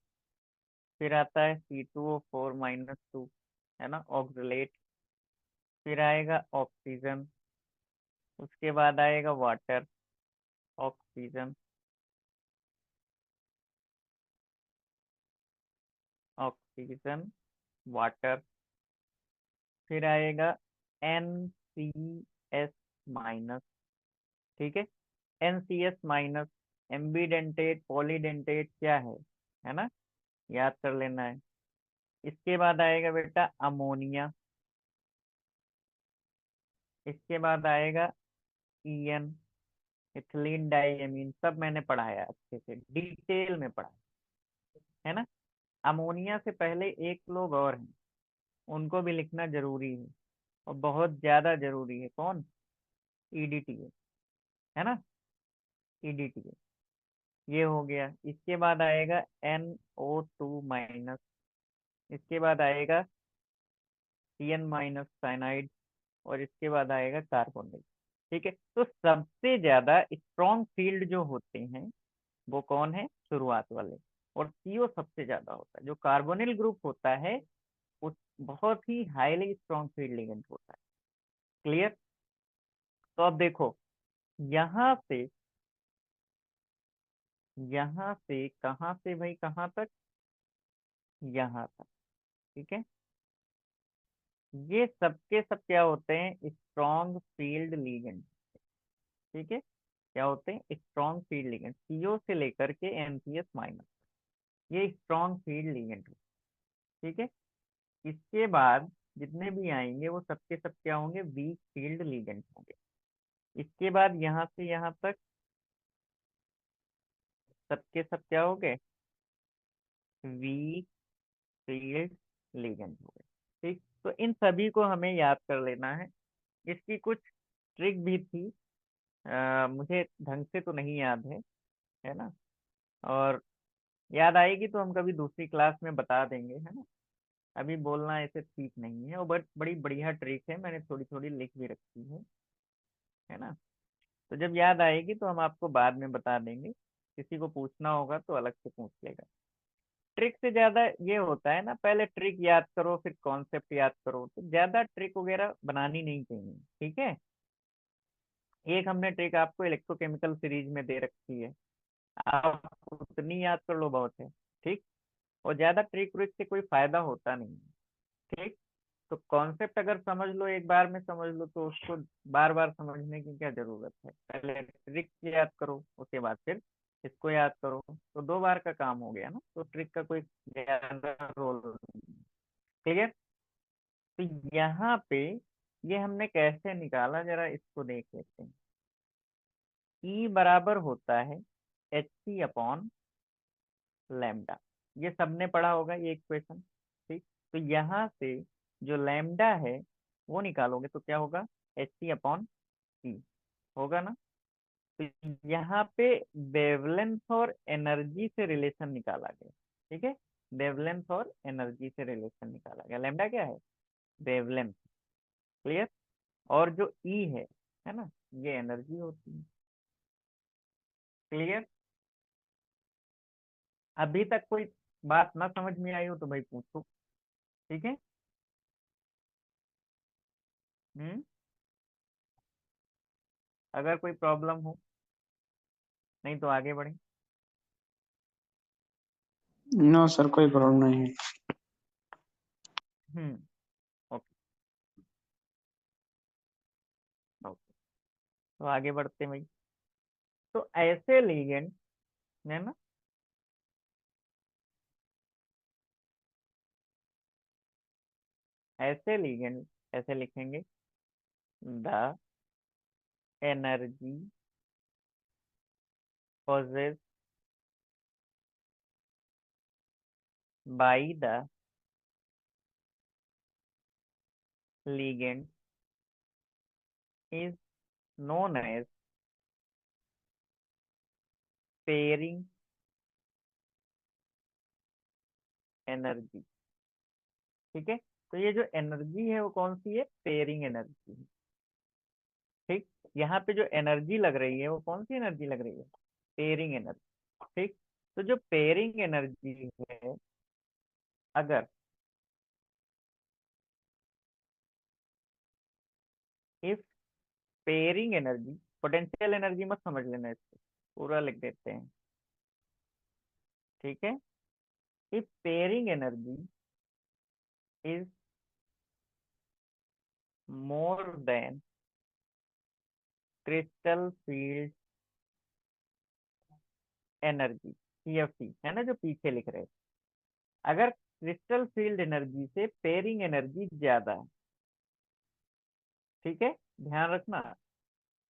फिर आता है C2O4-2, है ना? ऑक्सलेट। फिर आएगा ऑक्सीजन। उसके बाद आएगा वाटर, ऑक्सीजन, ऑक्सीजन, वाटर। फिर आएगा NCS-। ठीक है, NCS-। एम्बीडेंटेट पॉलीडेंटेट क्या है ना? याद कर लेना है। इसके बाद आएगा बेटा अमोनिया। इसके बाद आएगा ईएन, इथिलीन डाइएमीन, सब मैंने पढ़ाया अच्छे से, डिटेल में पढ़ा है ना। अमोनिया से पहले एक लोग और हैं, उनको भी लिखना जरूरी है, और बहुत ज्यादा जरूरी है। कौन? ईडीटीए, है ना, ईडीटीए। ये हो गया। इसके बाद आएगा NO2 माइनस। इसके बाद आएगा CN माइनस साइनाइड। और इसके बाद आएगा कार्बोनिल। ठीक है, तो सबसे ज्यादा स्ट्रॉन्ग फील्ड जो होते हैं वो कौन है? शुरुआत वाले। और CO सबसे ज्यादा होता है। जो कार्बोनिल ग्रुप होता है उस बहुत ही हाईली स्ट्रॉन्ग फील्ड लिगेंड होता है। क्लियर? तो अब देखो, यहाँ से, यहाँ से कहाँ से भाई कहाँ तक? यहाँ तक। ठीक है, ये सबके सब क्या होते हैं? Strong field ligand. ठीक है, क्या होते हैं? Strong field ligand. CO से लेकर के NCS माइनस, ये स्ट्रॉन्ग फील्ड लिगेंड। ठीक है, इसके बाद जितने भी आएंगे वो सबके सब क्या होंगे? वीक फील्ड लिगेंड होंगे। इसके बाद यहाँ से यहाँ तक सबके सब क्या हो गए? वीक फील्ड लिगेंड हो गए। ठीक, तो इन सभी को हमें याद कर लेना है। इसकी कुछ ट्रिक भी थी, मुझे ढंग से तो नहीं याद है ना। और याद आएगी तो हम कभी दूसरी क्लास में बता देंगे, है ना। अभी बोलना ऐसे ठीक नहीं है, और बट बड़ी बढ़िया ट्रिक है, मैंने थोड़ी थोड़ी लिख भी रखी है ना। तो जब याद आएगी तो हम आपको बाद में बता देंगे। किसी को पूछना होगा तो अलग से पूछ लेगा। ट्रिक से ज्यादा ये होता है ना, पहले ट्रिक याद करो फिर कॉन्सेप्ट याद करो, तो ज्यादा ट्रिक वगैरह बनानी नहीं चाहिए। ठीक है, एक हमने ट्रिक आपको इलेक्ट्रोकेमिकल सीरीज में दे रखी है, आप उतनी याद कर लो, बहुत है। ठीक, और ज्यादा ट्रिक व्रिक से कोई फायदा होता नहीं है। ठीक, तो कॉन्सेप्ट अगर समझ लो, एक बार में समझ लो, तो उसको बार बार समझने की क्या जरूरत है? पहले ट्रिक याद करो, उसके बाद फिर इसको याद करो, तो दो बार का काम हो गया ना, तो ट्रिक का कोई ज्यादा रोल नहीं। ठीक है, तो यहाँ पे ये हमने कैसे निकाला, जरा इसको देख लेते हैं। E बराबर होता है Hc अपॉन लैम्डा। ये सबने पढ़ा होगा ये इक्वेशन। ठीक, तो यहाँ से जो लैम्डा है वो निकालोगे तो क्या होगा? Hc अपॉन E होगा ना। तो यहाँ पे वेवलेंथ और एनर्जी से रिलेशन निकाला गया। ठीक है, वेवलेंथ और एनर्जी से रिलेशन निकाला गया। लैम्डा क्या है? वेवलेंथ। क्लियर? और जो ई है ना, ये एनर्जी होती है। क्लियर? अभी तक कोई बात ना समझ में आई हो तो भाई पूछो। ठीक है। हम्म, अगर कोई प्रॉब्लम हो, नहीं तो आगे बढ़े। नो सर, कोई प्रॉब्लम नहीं है। हम्म, ओके, ओके, तो आगे बढ़ते हैं भाई। तो ऐसे लीगेंड है ना, ऐसे लीगेंड ऐसे लिखेंगे: the energy possessed by the ligand is known as pairing energy. ठीक है, तो ये जो एनर्जी है वो कौन सी है? पेयरिंग एनर्जी है। ठीक, यहाँ पे जो एनर्जी लग रही है वो कौन सी एनर्जी लग रही है? Pairing energy. ठीक, तो जो पेयरिंग एनर्जी है, अगर if pairing energy, potential energy मत समझ लेना, इसको पूरा लिख देते हैं। ठीक है, if pairing energy is more than crystal field energy, CFE है ना, जो पीछे लिख रहे हैं। अगर क्रिस्टल फील्ड एनर्जी से पेयरिंग एनर्जी ज्यादा है। ठीक है, ध्यान रखना।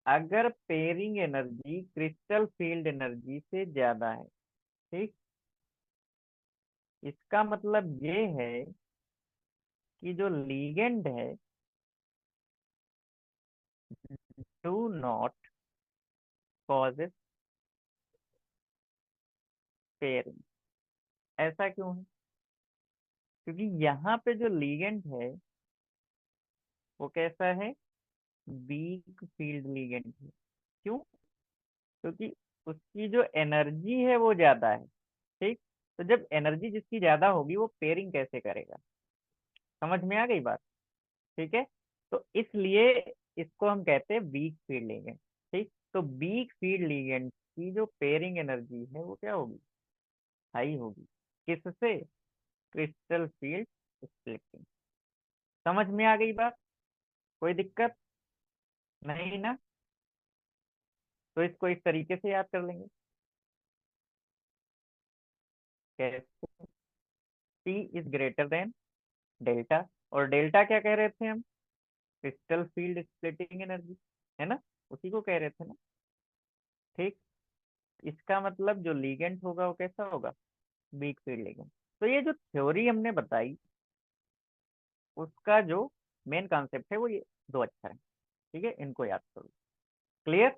अगर pairing energy crystal field energy से ज्यादा है, ठीक, इसका मतलब ये है कि जो लीगेंड है डू नॉट कॉजेस पेयरिंग। ऐसा क्यों है? क्योंकि यहाँ पे जो लीगेंड है वो कैसा है? वीक फील्ड लीगेंड है। क्यों? क्योंकि उसकी जो एनर्जी है वो ज्यादा है। ठीक, तो जब एनर्जी जिसकी ज्यादा होगी वो पेयरिंग कैसे करेगा? समझ में आ गई बात? ठीक है, तो इसलिए इसको हम कहते हैं वीक फील्ड लिगेंड। ठीक, तो वीक फील्ड लिगेंड की जो पेयरिंग एनर्जी है वो क्या होगी? हाई होगी। किससे? Crystal field splitting. समझ में आ गई बात? कोई दिक्कत नहीं ना? तो इसको इस तरीके से याद कर लेंगे। कैसे? T is greater than delta. और डेल्टा क्या कह रहे थे हम? क्रिस्टल फील्ड स्प्लिटिंग एनर्जी, है ना? उसी को कह रहे थे ना। ठीक, इसका मतलब जो लीगेंड होगा वो कैसा होगा? Weak field ligand. तो ये जो थ्योरी हमने बताई उसका जो मेन कॉन्सेप्ट है वो ये दो अच्छा है। ठीक है, इनको याद करो। क्लियर?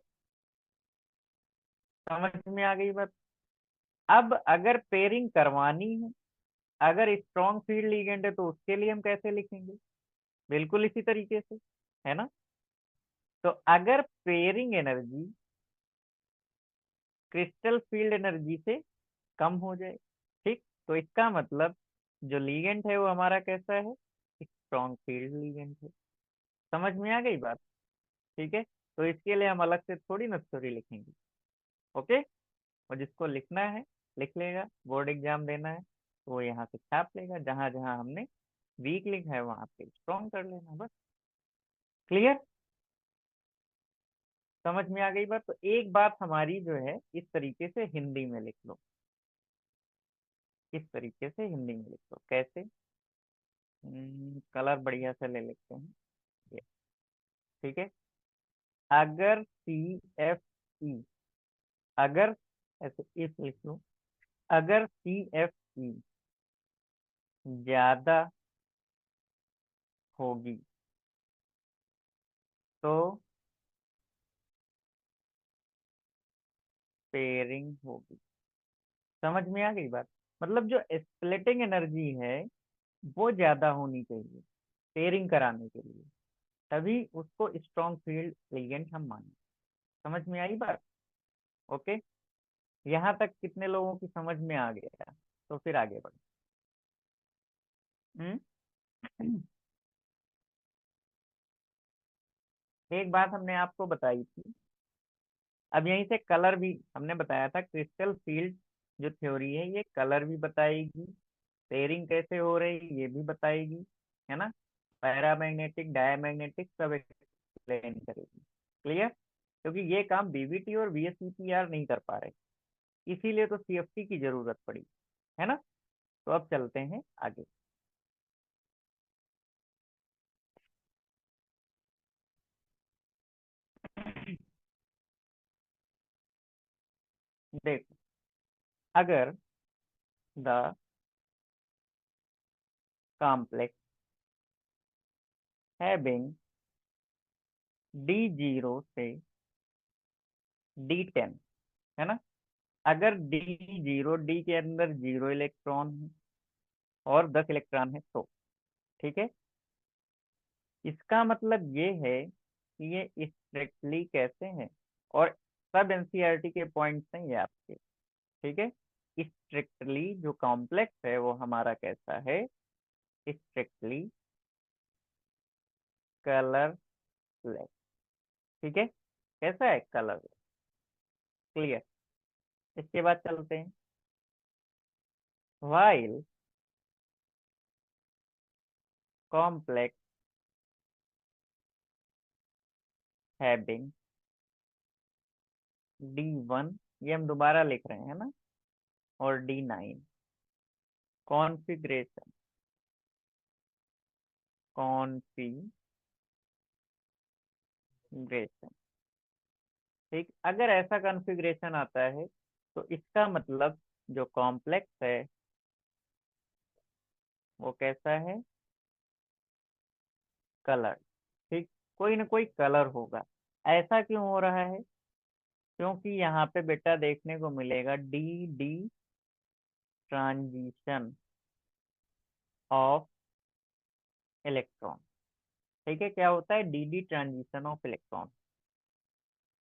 समझ में आ गई बात? अब अगर पेयरिंग करवानी है, अगर स्ट्रॉन्ग फील्ड लिगेंड है तो उसके लिए हम कैसे लिखेंगे? बिल्कुल इसी तरीके से, है ना? तो अगर pairing energy crystal field energy से कम हो जाए, ठीक, तो इसका मतलब जो लीगेंड है वो हमारा कैसा है? स्ट्रॉन्ग फील्ड लीगेंड है। समझ में आ गई बात? ठीक है, तो इसके लिए हम अलग से थोड़ी ना थ्योरी लिखेंगे। ओके, और जिसको लिखना है लिख लेगा, बोर्ड एग्जाम देना है तो वो यहाँ से छाप लेगा, जहां जहां हमने वीक लिखा है वहां पे स्ट्रॉन्ग कर लेना, बस। क्लियर? समझ में आ गई बात? तो एक बात हमारी जो है इस तरीके से हिंदी में लिख लो। इस तरीके से हिंदी में लिख लो। कैसे? कलर बढ़िया से ले लेते हैं ये। ठीक है, अगर सी एफ ई, अगर, ऐसे इफ लिख लो, अगर सी एफ ई ज्यादा होगी तो पेयरिंग होगी। समझ में आ गई बात? मतलब जो स्प्लिटिंग एनर्जी है वो ज्यादा होनी चाहिए पेयरिंग कराने के लिए, तभी उसको स्ट्रॉन्ग फील्ड लिगेंड हम माने। समझ में आई बात? ओके, यहाँ तक कितने लोगों की समझ में आ गया? तो फिर आगे बढ़ो। हम्म एक बात हमने आपको बताई थी, अब यहीं से कलर भी हमने बताया था। क्रिस्टल फील्ड जो थ्योरी है ये कलर भी बताएगी, पेयरिंग कैसे हो रही ये भी बताएगी, है ना? पैरामैग्नेटिक डायमैग्नेटिक सब एक्सप्लेन करेगी। क्लियर? क्योंकि ये काम बीवीटी और वीएसईपीआर नहीं कर पा रहे, इसीलिए तो सीएफटी की जरूरत पड़ी, है ना? तो अब चलते हैं आगे। देखो, अगर द कॉम्प्लेक्स हैविंग D0 से D10, है ना? अगर D0, डी के अंदर 0 इलेक्ट्रॉन है और 10 इलेक्ट्रॉन है तो, ठीक है, इसका मतलब ये है कि ये स्ट्रिक्टली कैसे हैं, और सब एनसीईआरटी के पॉइंट्स हैं ये आपके। ठीक है, स्ट्रिक्टली जो कॉम्प्लेक्स है वो हमारा कैसा है? Strictly colourless. ठीक है, कैसा है? कलरलेस। क्लियर? इसके बाद चलते हैं। वाइल कॉम्प्लेक्स हैविंग D1, ये हम दोबारा लिख रहे हैं ना, और D9, कॉन्फ़िगरेशन, कॉन्फ़िगरेशन। ठीक, अगर ऐसा कॉन्फ़िगरेशन आता है तो इसका मतलब जो कॉम्प्लेक्स है वो कैसा है, कलर। ठीक, कोई ना कोई कलर होगा। ऐसा क्यों हो रहा है, क्योंकि यहाँ पे बेटा देखने को मिलेगा D D transition of electron. ठीक है, क्या होता है, D D transition of electron.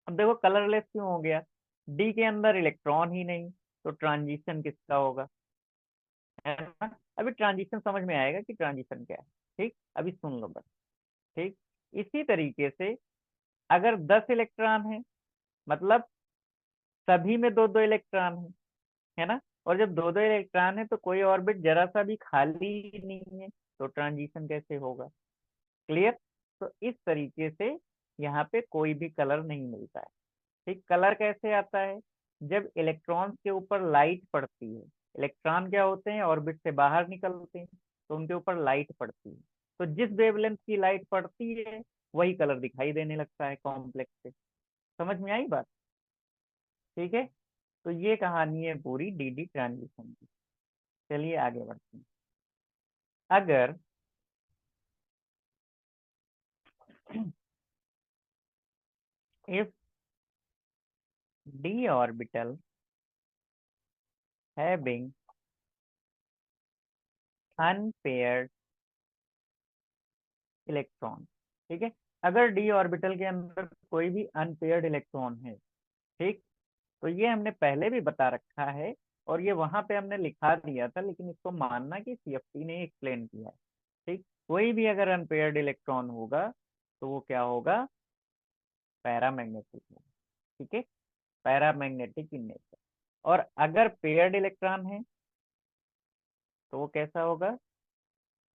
अब देखो कलरलेस क्यों हो गया, डी के अंदर इलेक्ट्रॉन ही नहीं, तो ट्रांजिशन किसका होगा, है ना। अभी ट्रांजिशन समझ में आएगा कि ट्रांजिशन क्या है। ठीक, अभी सुन लो बस। ठीक, इसी तरीके से अगर 10 इलेक्ट्रॉन है, मतलब सभी में दो दो इलेक्ट्रॉन है ना। और जब दो दो इलेक्ट्रॉन है तो कोई ऑर्बिट जरा सा भी खाली ही नहीं है, तो ट्रांजिशन कैसे होगा। क्लियर। तो इस तरीके से यहाँ पे कोई भी कलर नहीं मिलता है। ठीक, कलर कैसे आता है, जब इलेक्ट्रॉन्स के ऊपर लाइट पड़ती है। इलेक्ट्रॉन क्या होते हैं, ऑर्बिट से बाहर निकलते हैं, तो उनके ऊपर लाइट पड़ती है। तो जिस वेवलेंथ की लाइट पड़ती है वही कलर दिखाई देने लगता है कॉम्प्लेक्स से। समझ में आई बात। ठीक है, तो ये कहानी है पूरी डीडी ट्रांजिशन की। चलिए आगे बढ़ते हैं। अगर if d orbital having unpaired electron, ठीक है, अगर डी ऑर्बिटल के अंदर कोई भी अनपेयर्ड इलेक्ट्रॉन है, ठीक, तो ये हमने पहले भी बता रखा है और ये वहां पे हमने लिखा दिया था, लेकिन इसको मानना कि सीएफटी ने एक्सप्लेन किया है। ठीक, कोई भी अगर अनपेयर्ड इलेक्ट्रॉन होगा तो वो क्या होगा, पैरामैग्नेटिक होगा। ठीक है, पैरामैग्नेटिक इन नेचर। और अगर पेयर्ड इलेक्ट्रॉन है तो वो कैसा होगा,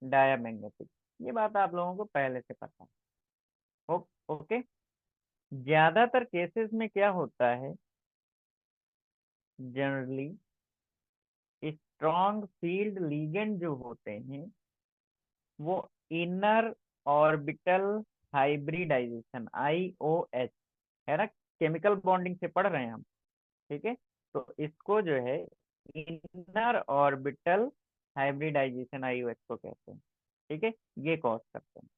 डायामैग्नेटिक। ये बात आप लोगों को पहले से पता है। ओके। ज्यादातर केसेस में क्या होता है, जनरली स्ट्रॉन्ग फील्ड लीगेंड जो होते हैं वो इनर ऑर्बिटल हाइब्रिडाइजेशन, IOH, है ना, केमिकल बॉन्डिंग से पढ़ रहे हैं हम। ठीक है, तो इसको जो है इनर ऑर्बिटल हाइब्रिडाइजेशन, IOH को कहते हैं। ठीक है, ये कॉज करते हैं।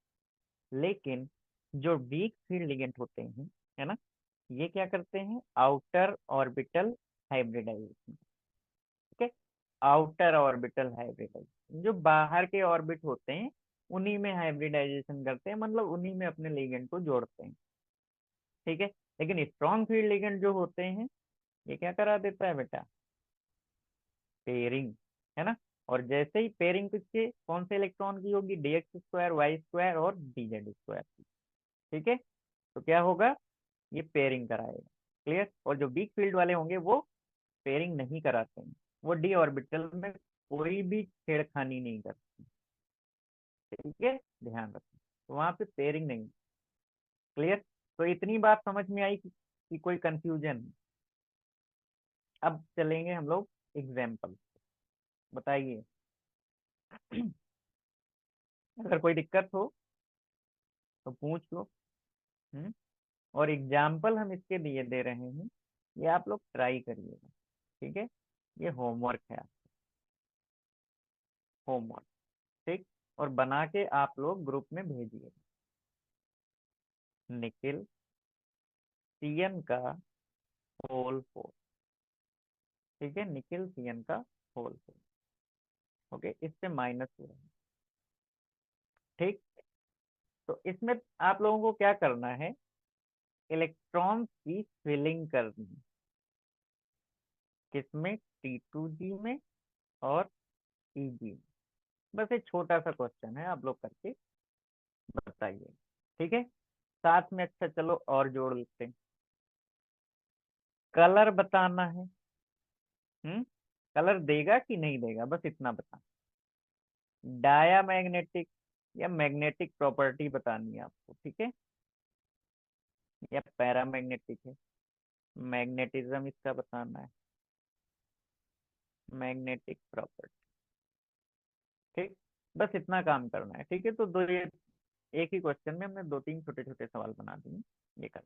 लेकिन जो वीक फील्ड लिगेंड होते हैं, है ना, ये क्या करते हैं, आउटर ऑर्बिटल हाइब्रिडाइजेशन। ठीक है, आउटर ऑर्बिटल हाइब्रिडाइजेशन, जो बाहर के ऑर्बिट होते हैं उन्हीं में हाइब्रिडाइजेशन करते हैं, मतलब उन्हीं में अपने लिगेंड को जोड़ते हैं। ठीक है, लेकिन स्ट्रॉन्ग फील्ड लिगेंड जो होते हैं ये क्या करा देता है बेटा, पेयरिंग, है ना। और जैसे ही पेयरिंग किसके, कौन से इलेक्ट्रॉन की होगी, DX2 Y2 और DZ2 की। ठीक है, तो क्या होगा, ये पेयरिंग कराएगा। क्लियर। और जो वीक फील्ड वाले होंगे वो पेयरिंग नहीं कराते हैं, वो डी ऑर्बिटल में कोई भी छेड़खानी नहीं करते। ठीक है, ध्यान रखना, तो वहां पे पेयरिंग नहीं। क्लियर। तो इतनी बात समझ में आई कि कोई कंफ्यूजन। अब चलेंगे हम लोग एग्जाम्पल। बताइए। अगर कोई दिक्कत हो तो पूछ लो। हम्म। और एग्जाम्पल हम इसके दिए दे रहे हैं, ये आप लोग ट्राई करिएगा। ठीक है, ये होमवर्क है, होमवर्क। ठीक, और बना के आप लोग ग्रुप में भेजिए। निखिल सीएन का होल 4। ठीक है, निखिल सीएन का होल 4। ओके, इससे माइनस हो रहा है। ठीक, तो इसमें आप लोगों को क्या करना है, इलेक्ट्रॉन की फिलिंग करनी है। किसमें, T2G में और EG में। बस एक छोटा सा क्वेश्चन है, आप लोग करके बताइए। ठीक है, साथ में अच्छा चलो और जोड़ लेते हैं, कलर बताना है। हम्म, कलर देगा कि नहीं देगा, बस इतना बता। डायामैग्नेटिक या मैग्नेटिक प्रॉपर्टी बतानी है आपको। ठीक है, या पैरामैग्नेटिक है, मैग्नेटिज्म इसका बताना है, मैग्नेटिक प्रॉपर्टी। ठीक, बस इतना काम करना है। ठीक है, तो ये एक ही क्वेश्चन में हमने दो तीन छोटे छोटे सवाल बना दिए, ये कर।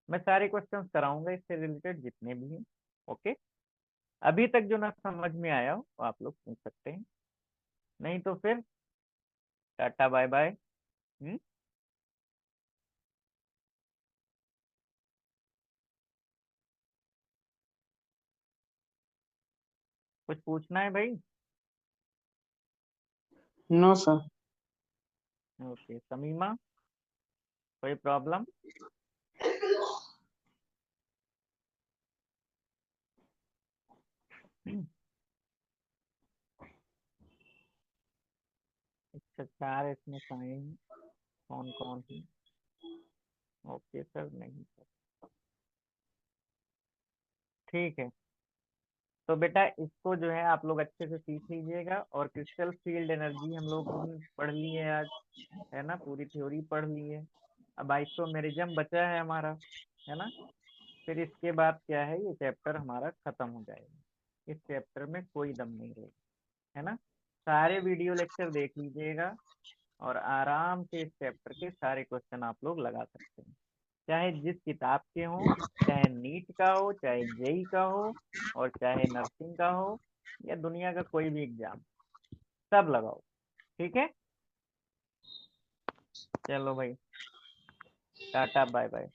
मैं सारे क्वेश्चंस कराऊंगा इससे रिलेटेड जितने भी हैं। ओके, अभी तक जो ना समझ में आया हो वो आप लोग पूछ सकते हैं, नहीं तो फिर टाटा बाय बाय। कुछ पूछना है भाई? No sir. ओके, समीमा, कोई प्रॉब्लम? अच्छा, चार इसमें साइन कौन कौन है? ओके सर, नहीं सर। ठीक है, तो बेटा इसको जो है आप लोग अच्छे से सीख लीजिएगा। और क्रिस्टल फील्ड एनर्जी हम लोग ने पढ़ ली है आज, है ना, पूरी थ्योरी पढ़ ली है। अब आइसोमेरिज्म बचा है हमारा, है ना। फिर इसके बाद क्या है, ये चैप्टर हमारा खत्म हो जाएगा। इस चैप्टर में कोई दम नहीं रहेगा, है ना। सारे वीडियो लेक्चर देख लीजिएगा और आराम से इस चैप्टर के सारे क्वेश्चन आप लोग लगा सकते हैं, चाहे जिस किताब के हों, चाहे नीट का हो, चाहे जेई का हो, और चाहे नर्सिंग का हो, या दुनिया का कोई भी एग्जाम, सब लगाओ। ठीक है, चलो भाई, टाटा बाय बाय।